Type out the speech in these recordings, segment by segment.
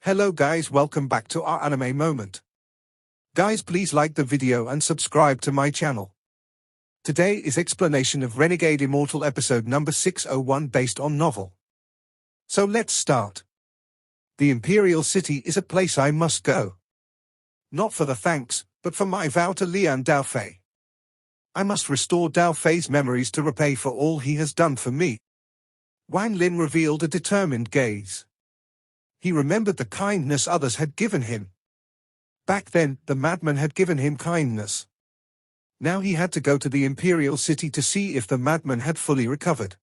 Hello guys, welcome back to our anime moment. Guys, please like the video and subscribe to my channel. Today is explanation of Renegade Immortal episode number 601 based on novel. So let's start. The Imperial City is a place I must go. Not for the thanks, but for my vow to Lian Daofei. I must restore Daofei's memories to repay for all he has done for me. Wang Lin revealed a determined gaze. He remembered the kindness others had given him. Back then, the madman had given him kindness. Now he had to go to the Imperial City to see if the madman had fully recovered.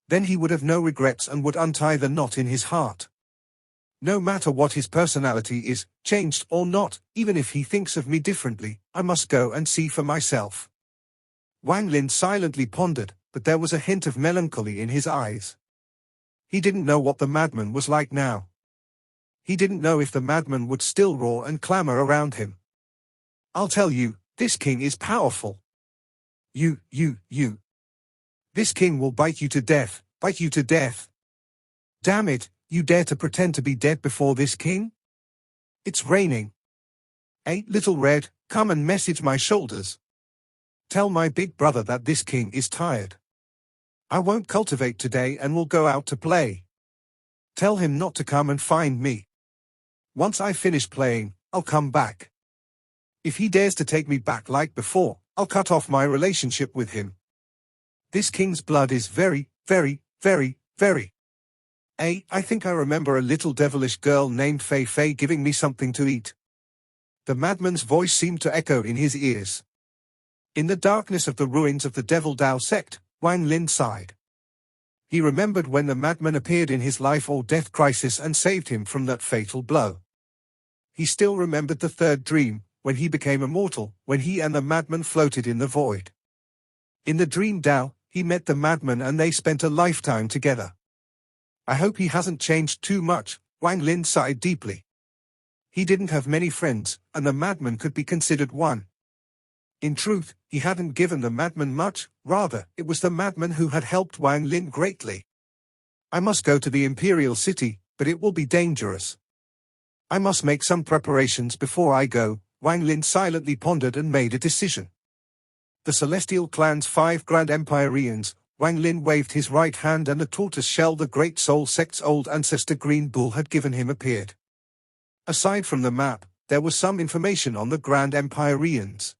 Then he would have no regrets and would untie the knot in his heart. No matter what his personality is, changed or not, even if he thinks of me differently, I must go and see for myself. Wang Lin silently pondered, but there was a hint of melancholy in his eyes. He didn't know what the madman was like now. He didn't know if the madman would still roar and clamor around him. I'll tell you, this king is powerful. You. This king will bite you to death, bite you to death. Damn it, you dare to pretend to be dead before this king? It's raining. Hey, little red, come and message my shoulders. Tell my big brother that this king is tired. I won't cultivate today and will go out to play. Tell him not to come and find me. Once I finish playing, I'll come back. If he dares to take me back like before, I'll cut off my relationship with him. This king's blood is very. Hey, I think I remember a little devilish girl named Fei Fei giving me something to eat. The madman's voice seemed to echo in his ears. In the darkness of the ruins of the Devil Dao sect, Wang Lin sighed. He remembered when the madman appeared in his life or death crisis and saved him from that fatal blow. He still remembered the third dream, when he became immortal, when he and the madman floated in the void. In the dream Dao, he met the madman and they spent a lifetime together. I hope he hasn't changed too much, Wang Lin sighed deeply. He didn't have many friends, and the madman could be considered one. In truth, he hadn't given the madman much, rather, it was the madman who had helped Wang Lin greatly. I must go to the Imperial City, but it will be dangerous. I must make some preparations before I go, Wang Lin silently pondered and made a decision. The Celestial Clan's 5 Grand Empyreans, Wang Lin waved his right hand and the tortoise shell the Great Soul Sect's old ancestor Green Bull had given him appeared. Aside from the map, there was some information on the Grand Empyreans.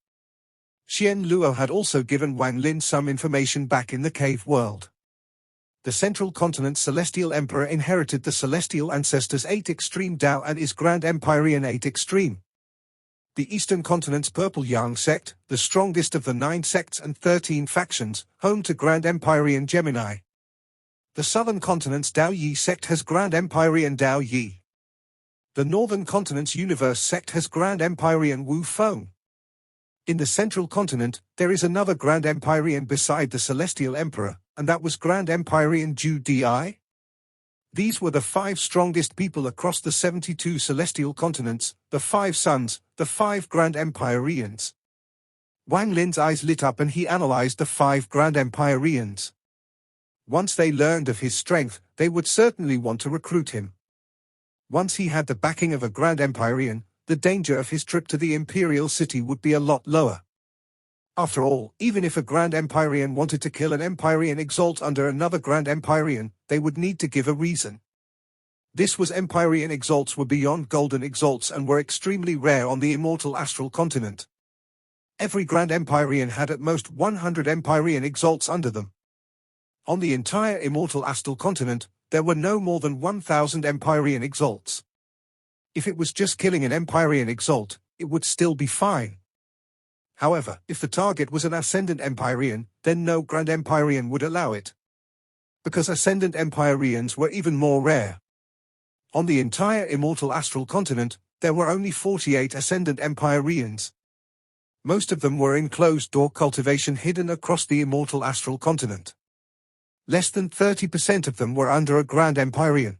Xian Luo had also given Wang Lin some information back in the cave world. The Central Continent's Celestial Emperor inherited the Celestial Ancestors' 8 Extreme Dao and is Grand Empyrean 8 Extreme. The Eastern Continent's Purple Yang sect, the strongest of the 9 sects and 13 factions, home to Grand Empyrean Gemini. The Southern Continent's Dao Yi sect has Grand Empyrean Dao Yi. The Northern Continent's Universe sect has Grand Empyrean Wu Feng. In the Central Continent, there is another Grand Empyrean beside the Celestial Emperor, and that was Grand Empyrean Ju Di. These were the 5 strongest people across the 72 celestial continents, the 5 suns, the 5 Grand Empyreans. Wang Lin's eyes lit up and he analyzed the 5 Grand Empyreans. Once they learned of his strength, they would certainly want to recruit him. Once he had the backing of a Grand Empyrean, the danger of his trip to the Imperial City would be a lot lower. After all, even if a Grand Empyrean wanted to kill an Empyrean Exalt under another Grand Empyrean, they would need to give a reason. This was Empyrean Exalts were beyond Golden Exalts and were extremely rare on the Immortal Astral Continent. Every Grand Empyrean had at most 100 Empyrean Exalts under them. On the entire Immortal Astral Continent, there were no more than 1,000 Empyrean Exalts. If it was just killing an Empyrean Exalt, it would still be fine. However, if the target was an Ascendant Empyrean, then no Grand Empyrean would allow it. Because Ascendant Empyreans were even more rare. On the entire Immortal Astral Continent, there were only 48 Ascendant Empyreans. Most of them were in closed-door cultivation hidden across the Immortal Astral Continent. Less than 30% of them were under a Grand Empyrean.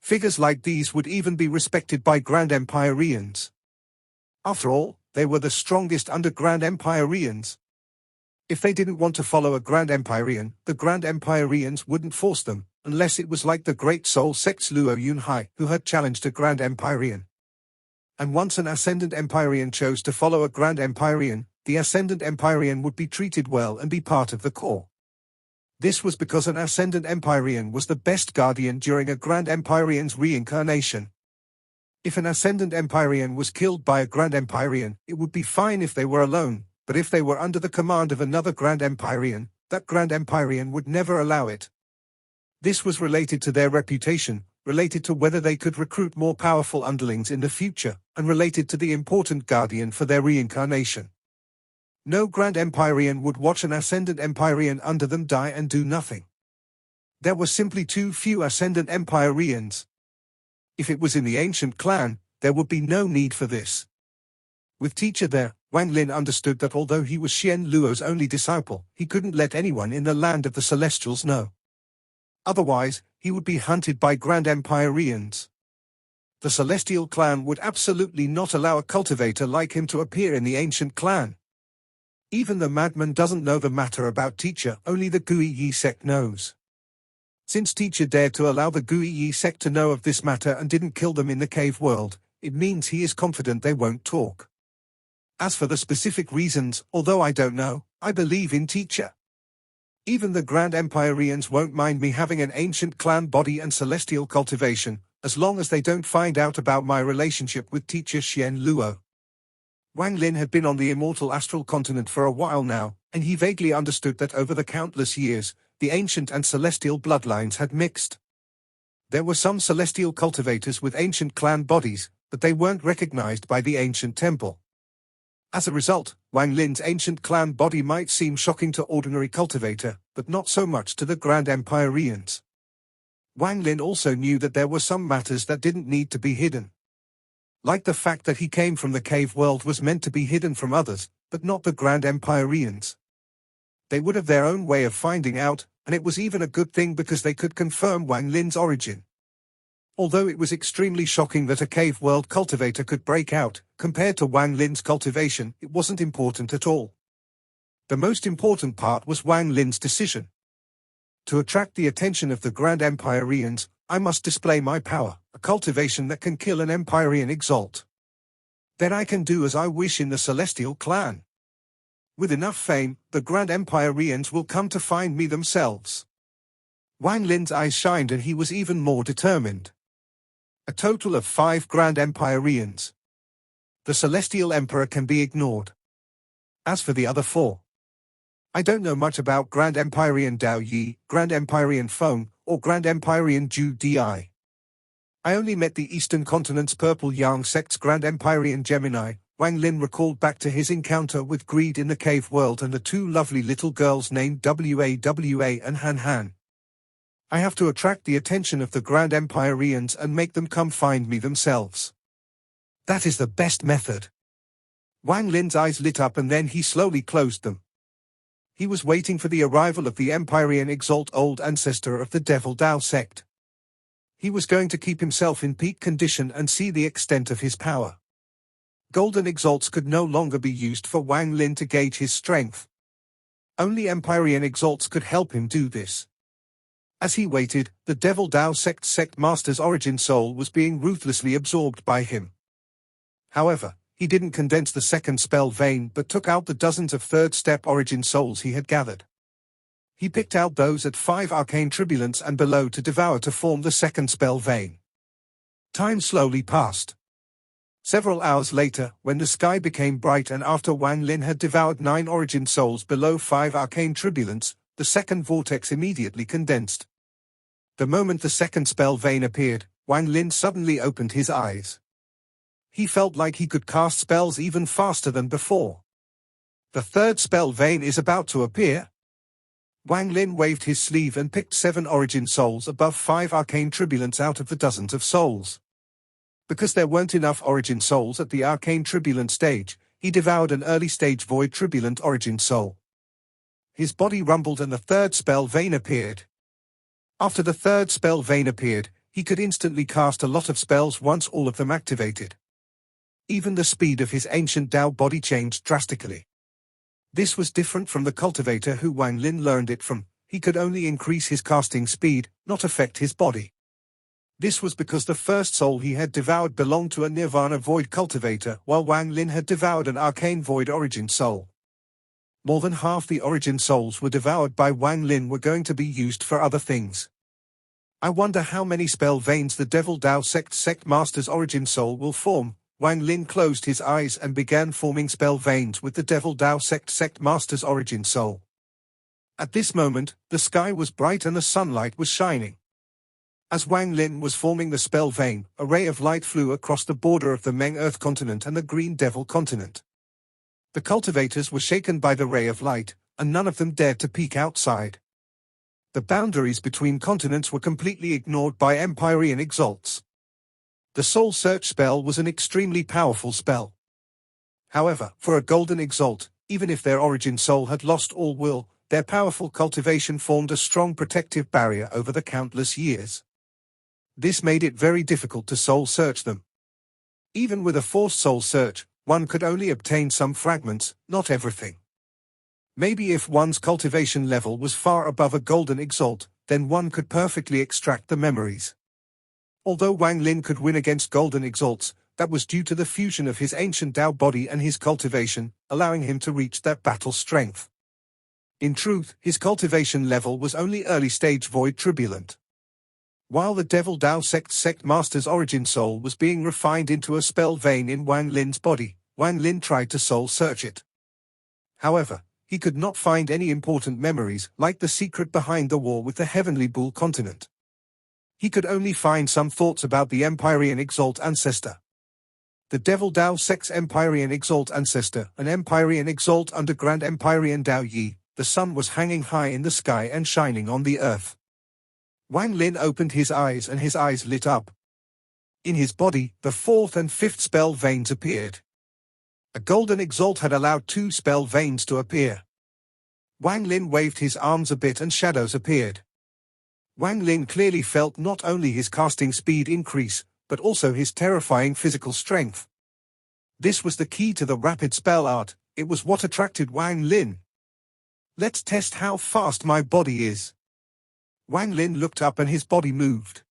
Figures like these would even be respected by Grand Empyreans. After all, they were the strongest under Grand Empyreans. If they didn't want to follow a Grand Empyrean, the Grand Empyreans wouldn't force them, unless it was like the great soul sect's Luo Yunhai, who had challenged a Grand Empyrean. And once an Ascendant Empyrean chose to follow a Grand Empyrean, the Ascendant Empyrean would be treated well and be part of the core. This was because an Ascendant Empyrean was the best guardian during a Grand Empyrean's reincarnation. If an Ascendant Empyrean was killed by a Grand Empyrean, it would be fine if they were alone, but if they were under the command of another Grand Empyrean, that Grand Empyrean would never allow it. This was related to their reputation, related to whether they could recruit more powerful underlings in the future, and related to the important guardian for their reincarnation. No Grand Empyrean would watch an Ascendant Empyrean under them die and do nothing. There were simply too few Ascendant Empyreans. If it was in the ancient clan, there would be no need for this. With teacher there, Wang Lin understood that although he was Xian Luo's only disciple, he couldn't let anyone in the land of the Celestials know. Otherwise, he would be hunted by Grand Empyreans. The Celestial clan would absolutely not allow a cultivator like him to appear in the ancient clan. Even the madman doesn't know the matter about teacher, only the Guiyi sect knows. Since teacher dared to allow the Guiyi sect to know of this matter and didn't kill them in the cave world, it means he is confident they won't talk. As for the specific reasons, although I don't know, I believe in teacher. Even the Grand Empyreans won't mind me having an ancient clan body and celestial cultivation, as long as they don't find out about my relationship with teacher Xian Luo. Wang Lin had been on the immortal astral continent for a while now, and he vaguely understood that over the countless years, the ancient and celestial bloodlines had mixed. There were some celestial cultivators with ancient clan bodies, but they weren't recognized by the ancient temple. As a result, Wang Lin's ancient clan body might seem shocking to ordinary cultivator, but not so much to the Grand Empyreans. Wang Lin also knew that there were some matters that didn't need to be hidden. Like the fact that he came from the cave world was meant to be hidden from others, but not the Grand Empyreans. They would have their own way of finding out, and it was even a good thing because they could confirm Wang Lin's origin. Although it was extremely shocking that a cave world cultivator could break out, compared to Wang Lin's cultivation, it wasn't important at all. The most important part was Wang Lin's decision. To attract the attention of the Grand Empyreans, I must display my power, a cultivation that can kill an Empyrean exalt. Then I can do as I wish in the Celestial clan. With enough fame, the Grand Empyreans will come to find me themselves. Wang Lin's eyes shined and he was even more determined. A total of 5 Grand Empyreans. The Celestial Emperor can be ignored. As for the other 4, I don't know much about Grand Empyrean Dao Yi, Grand Empyrean Feng, or Grand Empyrean Zhu Di. I only met the Eastern Continent's Purple Yang sect's Grand Empyrean Gemini. Wang Lin recalled back to his encounter with Greed in the cave world and the 2 lovely little girls named Wawa and Han Han. I have to attract the attention of the Grand Empyreans and make them come find me themselves. That is the best method. Wang Lin's eyes lit up and then he slowly closed them. He was waiting for the arrival of the Empyrean Exalt, old ancestor of the Devil Dao sect. He was going to keep himself in peak condition and see the extent of his power. Golden Exalts could no longer be used for Wang Lin to gauge his strength. Only Empyrean Exalts could help him do this. As he waited, the Devil Dao sect master's origin soul was being ruthlessly absorbed by him. However, he didn't condense the second spell vein but took out the dozens of third-step origin souls he had gathered. He picked out those at 5 arcane tribulants and below to devour to form the second spell vein. Time slowly passed. Several hours later, when the sky became bright and after Wang Lin had devoured 9 origin souls below 5 arcane tribulants, the second vortex immediately condensed. The moment the second spell vein appeared, Wang Lin suddenly opened his eyes. He felt like he could cast spells even faster than before. The third spell vein is about to appear. Wang Lin waved his sleeve and picked 7 origin souls above 5 arcane tribulants out of the dozens of souls. Because there weren't enough origin souls at the arcane tribulant stage, he devoured an early stage void tribulant origin soul. His body rumbled and the third spell vein appeared. After the third spell vein appeared, he could instantly cast a lot of spells once all of them activated. Even the speed of his ancient Dao body changed drastically. This was different from the cultivator who Wang Lin learned it from. he could only increase his casting speed, not affect his body. This was because the first soul he had devoured belonged to a Nirvana Void cultivator, while Wang Lin had devoured an Arcane Void Origin soul. More than half the Origin souls were devoured by Wang Lin were going to be used for other things. I wonder how many spell veins the Devil Dao Sect Master's Origin soul will form. Wang Lin closed his eyes and began forming spell veins with the Devil Dao Sect Master's Origin soul. At this moment, the sky was bright and the sunlight was shining. As Wang Lin was forming the spell vein, a ray of light flew across the border of the Meng Earth continent and the Green Devil continent. The cultivators were shaken by the ray of light, and none of them dared to peek outside. The boundaries between continents were completely ignored by Empyrean exalts. The Soul Search spell was an extremely powerful spell. However, for a Golden Exalt, even if their origin soul had lost all will, their powerful cultivation formed a strong protective barrier over the countless years. This made it very difficult to soul search them. Even with a forced soul search, one could only obtain some fragments, not everything. Maybe if one's cultivation level was far above a Golden Exalt, then one could perfectly extract the memories. Although Wang Lin could win against Golden Exalts, that was due to the fusion of his ancient Dao body and his cultivation, allowing him to reach that battle strength. In truth, his cultivation level was only early-stage Void Turbulent. While the Devil Dao Sect Master's Origin Soul was being refined into a spell vein in Wang Lin's body, Wang Lin tried to soul search it. However, he could not find any important memories, like the secret behind the war with the Heavenly Bull continent. He could only find some thoughts about the Empyrean Exalt ancestor. The Devil Dao Sect's Empyrean Exalt ancestor, an Empyrean Exalt under Grand Empyrean Dao Yi, the sun was hanging high in the sky and shining on the earth. Wang Lin opened his eyes and his eyes lit up. In his body, the fourth and fifth spell veins appeared. A Golden Exalt had allowed 2 spell veins to appear. Wang Lin waved his arms a bit and shadows appeared. Wang Lin clearly felt not only his casting speed increase, but also his terrifying physical strength. This was the key to the rapid spell art, it was what attracted Wang Lin. Let's test how fast my body is. Wang Lin looked up and his body moved.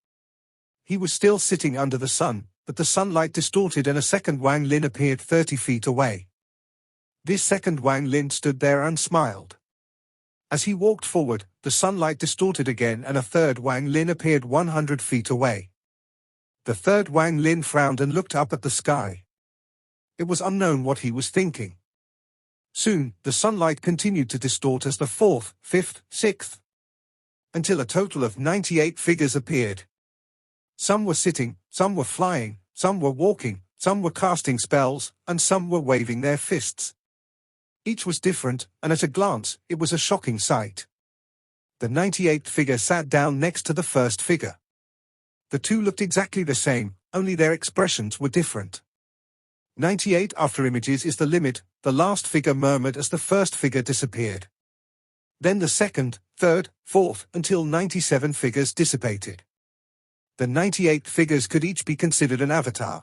He was still sitting under the sun, but the sunlight distorted and a second Wang Lin appeared 30 feet away. This second Wang Lin stood there and smiled. As he walked forward, the sunlight distorted again and a third Wang Lin appeared 100 feet away. The third Wang Lin frowned and looked up at the sky. It was unknown what he was thinking. Soon, the sunlight continued to distort as the fourth, fifth, sixth, until a total of 98 figures appeared. Some were sitting, some were flying, some were walking, some were casting spells, and some were waving their fists. Each was different, and at a glance, it was a shocking sight. The 98th figure sat down next to the first figure. The two looked exactly the same, only their expressions were different. 98 afterimages is the limit, the last figure murmured as the first figure disappeared. Then the second, third, fourth, until 97 figures dissipated. The 98 figures could each be considered an avatar.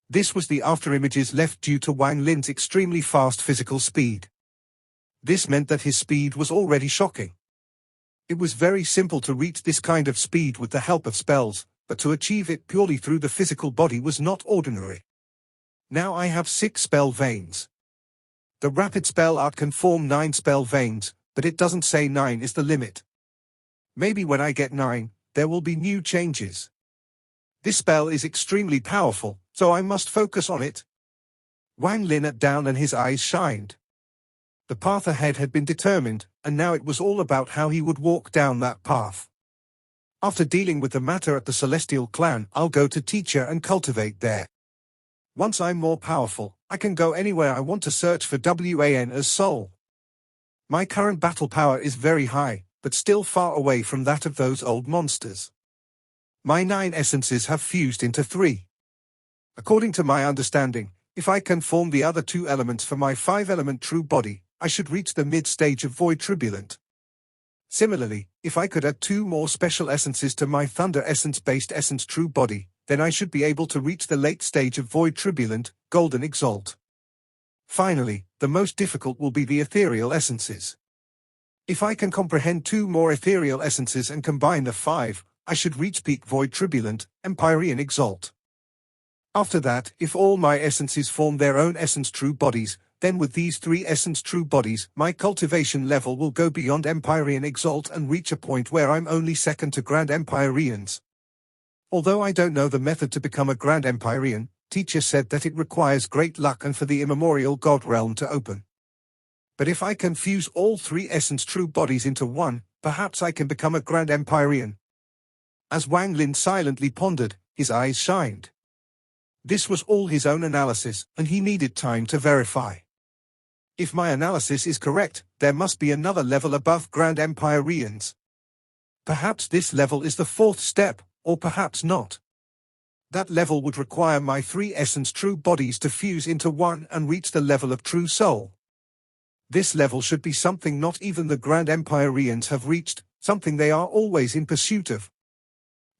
This was the afterimages left due to Wang Lin's extremely fast physical speed. This meant that his speed was already shocking. It was very simple to reach this kind of speed with the help of spells, but to achieve it purely through the physical body was not ordinary. Now I have 6 spell veins. The rapid spell art can form 9 spell veins, but it doesn't say 9 is the limit. Maybe when I get 9, there will be new changes. This spell is extremely powerful, so I must focus on it. Wang Lin sat down and his eyes shined. The path ahead had been determined, and now it was all about how he would walk down that path. After dealing with the matter at the Celestial Clan, I'll go to Teacher and cultivate there. Once I'm more powerful, I can go anywhere I want to search for Wan as soul. My current battle power is very high, but still far away from that of those old monsters. My 9 essences have fused into 3. According to my understanding, if I can form the other 2 elements for my 5-element true body, I should reach the mid-stage of Void Turbulent. Similarly, if I could add 2 more special essences to my Thunder Essence-based Essence true body, then I should be able to reach the late stage of Void Turbulent, Golden Exalt. Finally, the most difficult will be the ethereal essences. If I can comprehend 2 more ethereal essences and combine the 5, I should reach peak void turbulent, Empyrean exalt. After that, if all my essences form their own essence true bodies, then with these 3 essence true bodies, my cultivation level will go beyond Empyrean exalt and reach a point where I'm only second to Grand Empyreans. Although I don't know the method to become a Grand Empyrean, teacher said that it requires great luck and for the immemorial God realm to open. But if I can fuse all 3 essence true bodies into one, perhaps I can become a Grand Empyrean. As Wang Lin silently pondered, his eyes shined. This was all his own analysis, and he needed time to verify. If my analysis is correct, there must be another level above Grand Empyreans. Perhaps this level is the 4th step, or perhaps not. That level would require my 3 essence true bodies to fuse into one and reach the level of true soul. This level should be something not even the Grand Empyreans have reached, something they are always in pursuit of.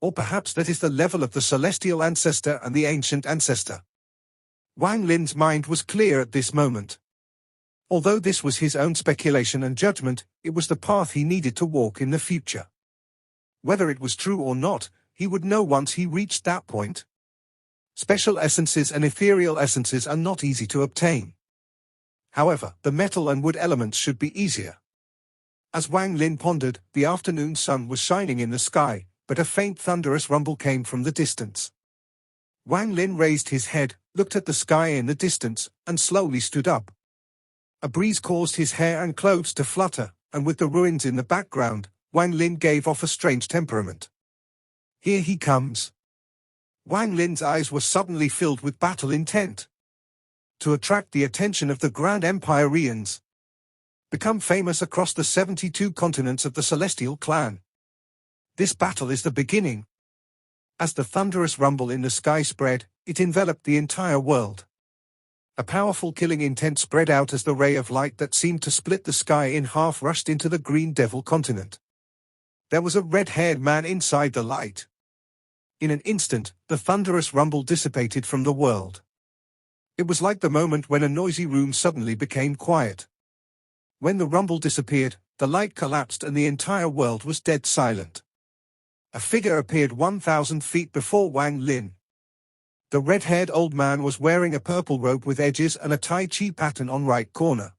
Or perhaps that is the level of the celestial ancestor and the ancient ancestor. Wang Lin's mind was clear at this moment. Although this was his own speculation and judgment, it was the path he needed to walk in the future. Whether it was true or not, he would know once he reached that point. Special essences and ethereal essences are not easy to obtain. However, the metal and wood elements should be easier. As Wang Lin pondered, the afternoon sun was shining in the sky, but a faint thunderous rumble came from the distance. Wang Lin raised his head, looked at the sky in the distance, and slowly stood up. A breeze caused his hair and clothes to flutter, and with the ruins in the background, Wang Lin gave off a strange temperament. Here he comes. Wang Lin's eyes were suddenly filled with battle intent. To attract the attention of the Grand Empyreans. Become famous across the 72 continents of the Celestial Clan. This battle is the beginning. As the thunderous rumble in the sky spread, it enveloped the entire world. A powerful killing intent spread out as the ray of light that seemed to split the sky in half rushed into the Green Devil continent. There was a red-haired man inside the light. In an instant, the thunderous rumble dissipated from the world. It was like the moment when a noisy room suddenly became quiet. When the rumble disappeared, the light collapsed and the entire world was dead silent. A figure appeared 1,000 feet before Wang Lin. The red-haired old man was wearing a purple robe with edges and a Tai Chi pattern on right corner.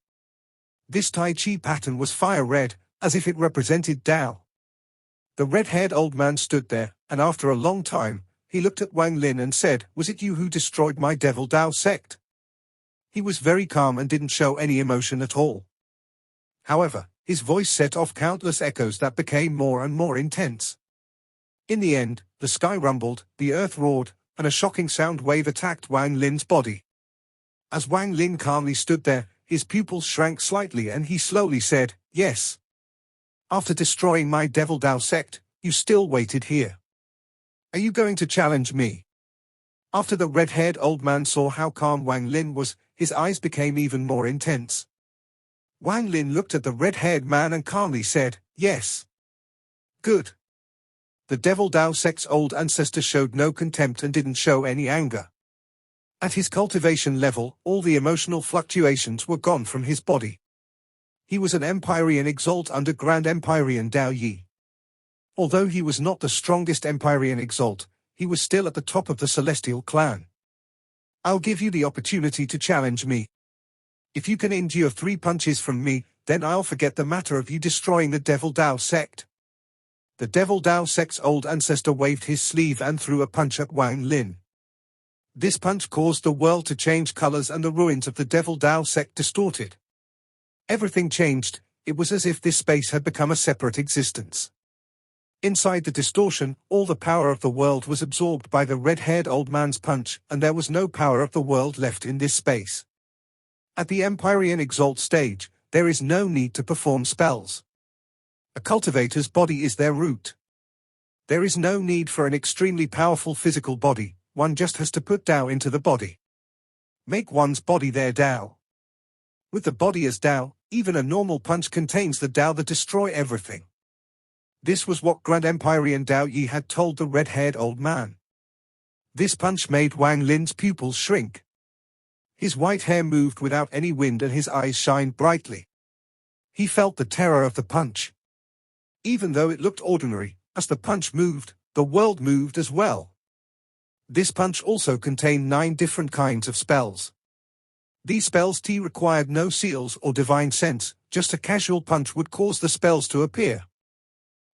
This Tai Chi pattern was fire red, as if it represented Tao. The red-haired old man stood there, and after a long time, he looked at Wang Lin and said, "Was it you who destroyed my Devil Tao sect?" He was very calm and didn't show any emotion at all. However, his voice set off countless echoes that became more and more intense. In the end, the sky rumbled, the earth roared, and a shocking sound wave attacked Wang Lin's body. As Wang Lin calmly stood there, his pupils shrank slightly and he slowly said, "Yes. After destroying my Devil Tao sect, you still waited here. Are you going to challenge me?" After the red-haired old man saw how calm Wang Lin was, his eyes became even more intense. Wang Lin looked at the red-haired man and calmly said, "Yes." "Good." The Devil Tao sect's old ancestor showed no contempt and didn't show any anger. At his cultivation level, all the emotional fluctuations were gone from his body. He was an Empyrean exalt under Grand Empyrean Dao Yi. Although he was not the strongest Empyrean exalt, he was still at the top of the Celestial Clan. "I'll give you the opportunity to challenge me. If you can endure 3 punches from me, then I'll forget the matter of you destroying the Devil Tao sect." The Devil Tao sect's old ancestor waved his sleeve and threw a punch at Wang Lin. This punch caused the world to change colors and the ruins of the Devil Tao sect distorted. Everything changed, it was as if this space had become a separate existence. Inside the distortion, all the power of the world was absorbed by the red-haired old man's punch, and there was no power of the world left in this space. At the Empyrean Exalt stage, there is no need to perform spells. A cultivator's body is their root. There is no need for an extremely powerful physical body, one just has to put Tao into the body. Make one's body their Tao. With the body as Tao, even a normal punch contains the Tao that destroy everything. This was what Grand Empyrean Tao Yi had told the red-haired old man. This punch made Wang Lin's pupils shrink. His white hair moved without any wind and his eyes shined brightly. He felt the terror of the punch. Even though it looked ordinary, as the punch moved, the world moved as well. This punch also contained 9 different kinds of spells. These spells required no seals or divine sense, just a casual punch would cause the spells to appear.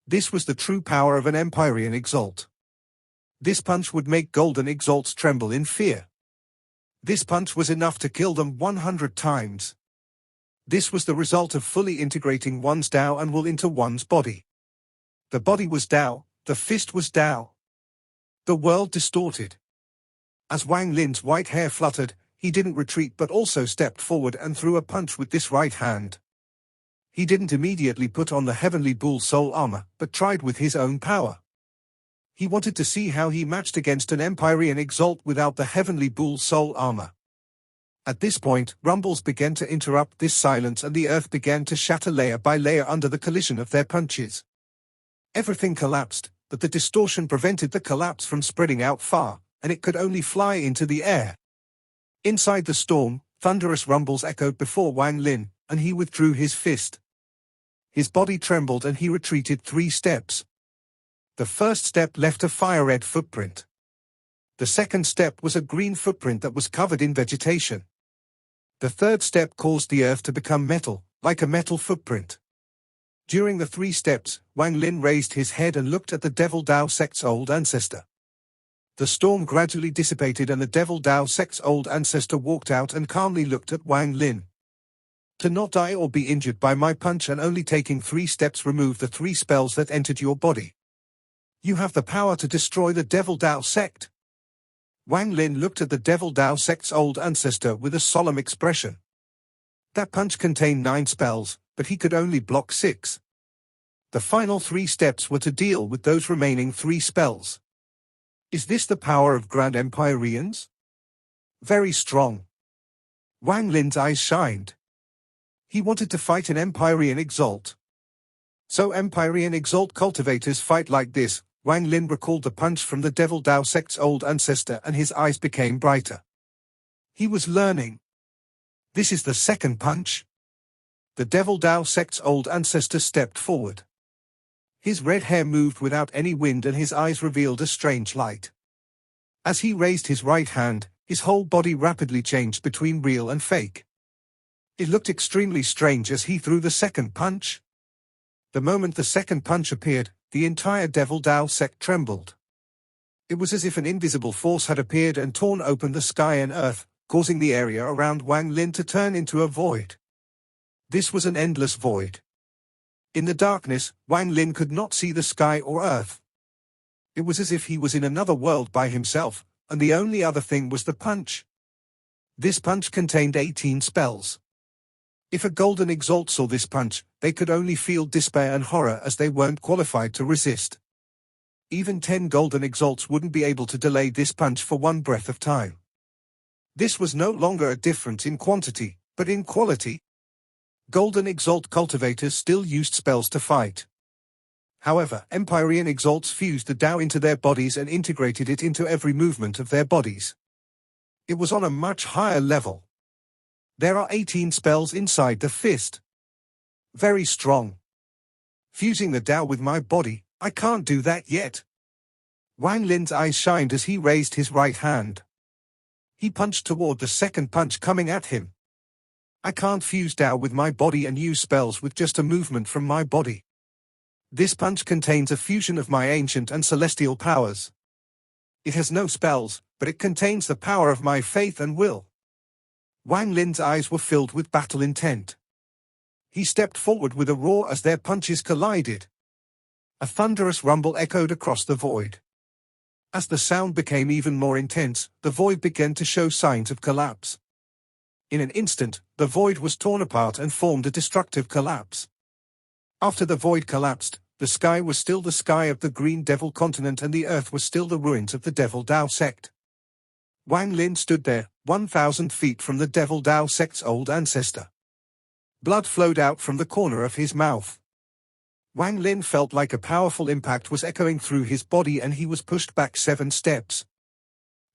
This was the true power of an Empyrean Exalt. This punch would make Golden Exalts tremble in fear. This punch was enough to kill them 100 times. This was the result of fully integrating one's Tao and will into one's body. The body was Tao, the fist was Tao. The world distorted. As Wang Lin's white hair fluttered, he didn't retreat but also stepped forward and threw a punch with this right hand. He didn't immediately put on the Heavenly Bull soul armor, but tried with his own power. He wanted to see how he matched against an Empyrean Exalt without the Heavenly Bull soul armor. At this point, rumbles began to interrupt this silence and the earth began to shatter layer by layer under the collision of their punches. Everything collapsed, but the distortion prevented the collapse from spreading out far, and it could only fly into the air. Inside the storm, thunderous rumbles echoed before Wang Lin, and he withdrew his fist. His body trembled and he retreated 3 steps. The first step left a fire-red footprint. The second step was a green footprint that was covered in vegetation. The third step caused the earth to become metal, like a metal footprint. During the 3 steps, Wang Lin raised his head and looked at the Devil Dao sect's old ancestor. The storm gradually dissipated and the Devil Dao sect's old ancestor walked out and calmly looked at Wang Lin. To not die or be injured by my punch and only taking 3 steps remove the 3 spells that entered your body. You have the power to destroy the Devil Dao sect. Wang Lin looked at the Devil Dao sect's old ancestor with a solemn expression. That punch contained 9 spells, but he could only block 6. The final 3 steps were to deal with those remaining 3 spells. Is this the power of Grand Empyreans? Very strong. Wang Lin's eyes shined. He wanted to fight an Empyrean Exalt. So Empyrean Exalt cultivators fight like this. Wang Lin recalled the punch from the Devil Dao sect's old ancestor and his eyes became brighter. He was learning. This is the second punch. The Devil Dao sect's old ancestor stepped forward. His red hair moved without any wind and his eyes revealed a strange light. As he raised his right hand, his whole body rapidly changed between real and fake. It looked extremely strange as he threw the second punch. The moment the second punch appeared, the entire Devil Dao sect trembled. It was as if an invisible force had appeared and torn open the sky and earth, causing the area around Wang Lin to turn into a void. This was an endless void. In the darkness, Wang Lin could not see the sky or earth. It was as if he was in another world by himself, and the only other thing was the punch. This punch contained 18 spells. If a Golden Exalt saw this punch, they could only feel despair and horror as they weren't qualified to resist. Even 10 Golden Exalts wouldn't be able to delay this punch for 1 breath of time. This was no longer a difference in quantity, but in quality. Golden Exalt cultivators still used spells to fight. However, Empyrean Exalts fused the Tao into their bodies and integrated it into every movement of their bodies. It was on a much higher level. There are 18 spells inside the fist. Very strong. Fusing the Tao with my body, I can't do that yet. Wang Lin's eyes shined as he raised his right hand. He punched toward the second punch coming at him. I can't fuse Tao with my body and use spells with just a movement from my body. This punch contains a fusion of my ancient and celestial powers. It has no spells, but it contains the power of my faith and will. Wang Lin's eyes were filled with battle intent. He stepped forward with a roar as their punches collided. A thunderous rumble echoed across the void. As the sound became even more intense, the void began to show signs of collapse. In an instant, the void was torn apart and formed a destructive collapse. After the void collapsed, the sky was still the sky of the Green Devil continent and the earth was still the ruins of the Devil Dao sect. Wang Lin stood there, 1,000 feet from the Devil Dao sect's old ancestor. Blood flowed out from the corner of his mouth. Wang Lin felt like a powerful impact was echoing through his body and he was pushed back 7 steps.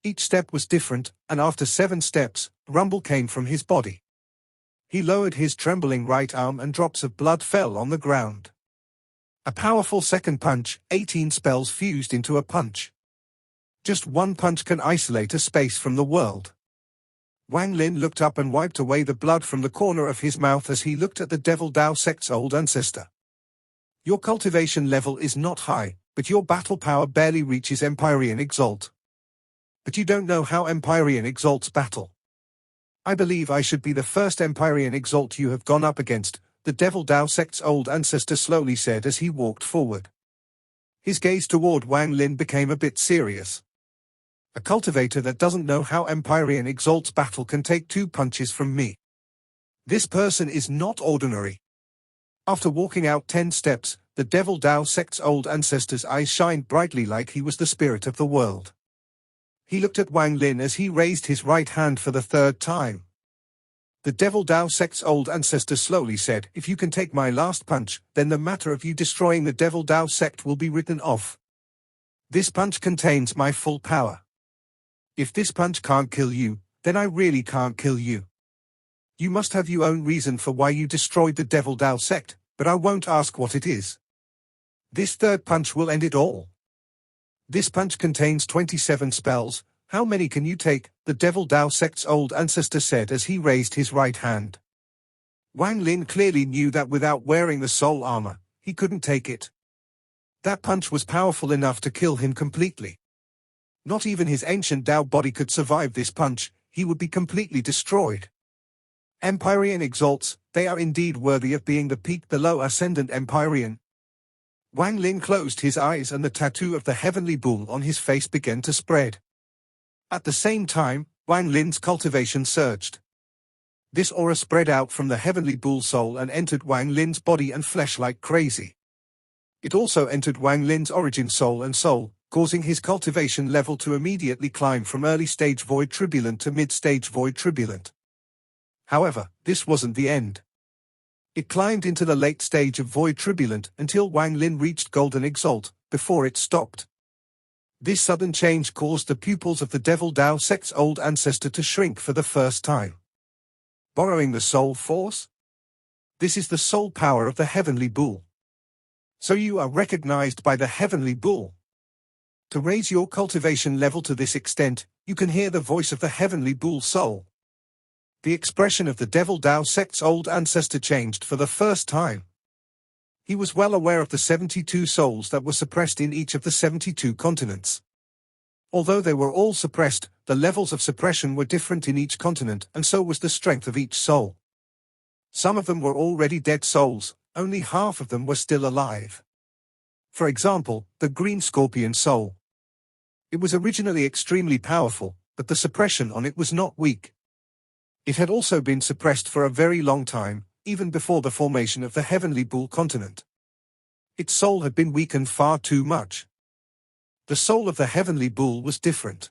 Each step was different, and after 7 steps, rumble came from his body. He lowered his trembling right arm and drops of blood fell on the ground. A powerful second punch, 18 spells fused into a punch. Just one punch can isolate a space from the world. Wang Lin looked up and wiped away the blood from the corner of his mouth as he looked at the Devil Dao sect's old ancestor. Your cultivation level is not high, but your battle power barely reaches Empyrean Exalt. But you don't know how Empyrean Exalts battle. I believe I should be the first Empyrean Exalt you have gone up against, the Devil Dao sect's old ancestor slowly said as he walked forward. His gaze toward Wang Lin became a bit serious. A cultivator that doesn't know how Empyrean Exalts battle can take 2 punches from me. This person is not ordinary. After walking out 10 steps, the Devil Dao sect's old ancestor's eyes shined brightly like he was the spirit of the world. He looked at Wang Lin as he raised his right hand for the 3rd time. The Devil Dao sect's old ancestor slowly said, "If you can take my last punch, then the matter of you destroying the Devil Dao sect will be written off. This punch contains my full power. If this punch can't kill you, then I really can't kill you. You must have your own reason for why you destroyed the Devil Dao sect, but I won't ask what it is. This 3rd punch will end it all. This punch contains 27 spells. How many can you take?" the Devil Dao sect's old ancestor said as he raised his right hand. Wang Lin clearly knew that without wearing the soul armor, he couldn't take it. That punch was powerful enough to kill him completely. Not even his ancient Dao body could survive this punch, he would be completely destroyed. Empyrean Exalts, they are indeed worthy of being the peak below Ascendant Empyrean. Wang Lin closed his eyes and the tattoo of the heavenly bull on his face began to spread. At the same time, Wang Lin's cultivation surged. This aura spread out from the heavenly bull soul and entered Wang Lin's body and flesh like crazy. It also entered Wang Lin's origin soul and soul, causing his cultivation level to immediately climb from early stage void turbulent to mid-stage void turbulent. However, this wasn't the end. It climbed into the late stage of void turbulent until Wang Lin reached golden exalt, before it stopped. This sudden change caused the pupils of the Devil Dao sect's old ancestor to shrink for the first time. Borrowing the soul force? This is the soul power of the heavenly bull. So you are recognized by the heavenly bull. To raise your cultivation level to this extent, you can hear the voice of the heavenly bull soul. The expression of the Devil Dao sect's old ancestor changed for the first time. He was well aware of the 72 souls that were suppressed in each of the 72 continents. Although they were all suppressed, the levels of suppression were different in each continent, and so was the strength of each soul. Some of them were already dead souls, only half of them were still alive. For example, the Green Scorpion soul. It was originally extremely powerful, but the suppression on it was not weak. It had also been suppressed for a very long time, even before the formation of the Heavenly Bull continent. Its soul had been weakened far too much. The soul of the Heavenly Bull was different.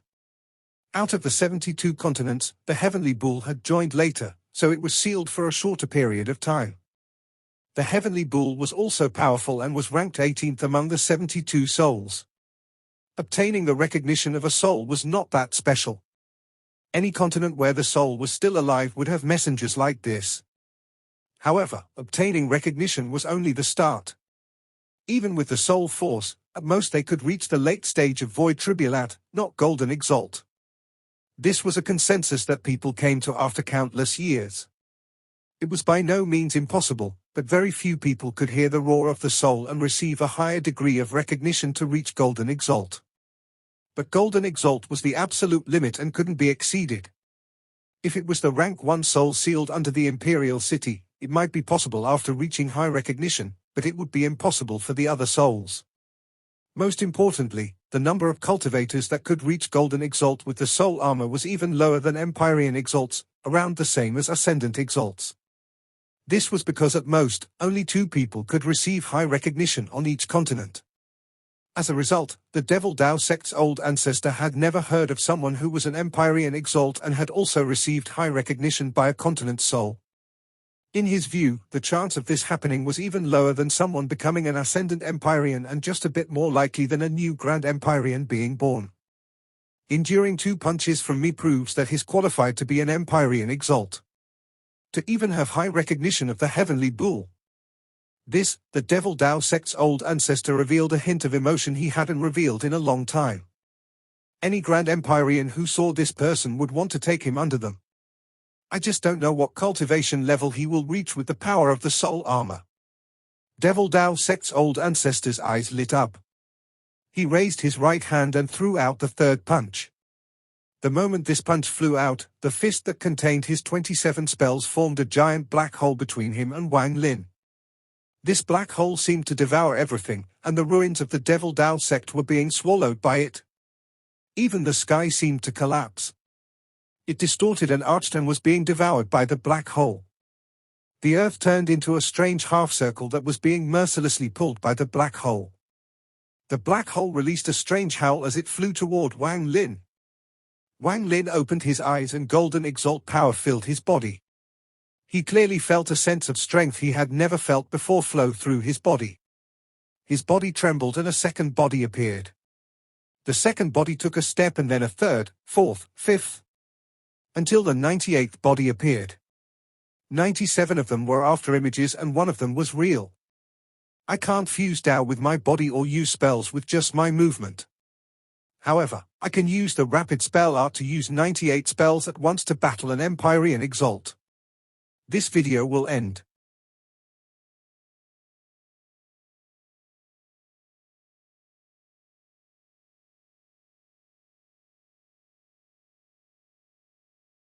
Out of the 72 continents, the Heavenly Bull had joined later, so it was sealed for a shorter period of time. The Heavenly Bull was also powerful and was ranked 18th among the 72 souls. Obtaining the recognition of a soul was not that special. Any continent where the soul was still alive would have messengers like this. However, obtaining recognition was only the start. Even with the soul force, at most they could reach the late stage of void tribulat, not golden exalt. This was a consensus that people came to after countless years. It was by no means impossible, but very few people could hear the roar of the soul and receive a higher degree of recognition to reach golden exalt. But golden exalt was the absolute limit and couldn't be exceeded. If it was the rank 1 soul sealed under the imperial city, it might be possible after reaching high recognition, but it would be impossible for the other souls. Most importantly, the number of cultivators that could reach golden exalt with the soul armor was even lower than Empyrean exalts, around the same as ascendant exalts. This was because at most, only 2 people could receive high recognition on each continent. As a result, the Devil Dao sect's old ancestor had never heard of someone who was an Empyrean exalt and had also received high recognition by a continent soul. In his view, the chance of this happening was even lower than someone becoming an ascendant Empyrean and just a bit more likely than a new Grand Empyrean being born. Enduring 2 punches from me proves that he's qualified to be an Empyrean exalt. to even have high recognition of the heavenly bull. This, the Devil Dao sect's old ancestor, revealed a hint of emotion he hadn't revealed in a long time. Any Grand Empyrean who saw this person would want to take him under them. I just don't know what cultivation level he will reach with the power of the soul armor. Devil Dao sect's old ancestor's eyes lit up. He raised his right hand and threw out the third punch. The moment this punch flew out, the fist that contained his 27 spells formed a giant black hole between him and Wang Lin. This black hole seemed to devour everything, and the ruins of the Devil Dao sect were being swallowed by it. Even the sky seemed to collapse. It distorted and arched and was being devoured by the black hole. The earth turned into a strange half-circle that was being mercilessly pulled by the black hole. The black hole released a strange howl as it flew toward Wang Lin. Wang Lin opened his eyes and golden exalt power filled his body. He clearly felt a sense of strength he had never felt before flow through his body. His body trembled and a second body appeared. The second body took a step and then a third, fourth, fifth, until the 98th body appeared. 97 of them were after images and one of them was real. I can't fuse Dao with my body or use spells with just my movement. However, I can use the rapid spell art to use 98 spells at once to battle an Empyrean Exalt. This video will end.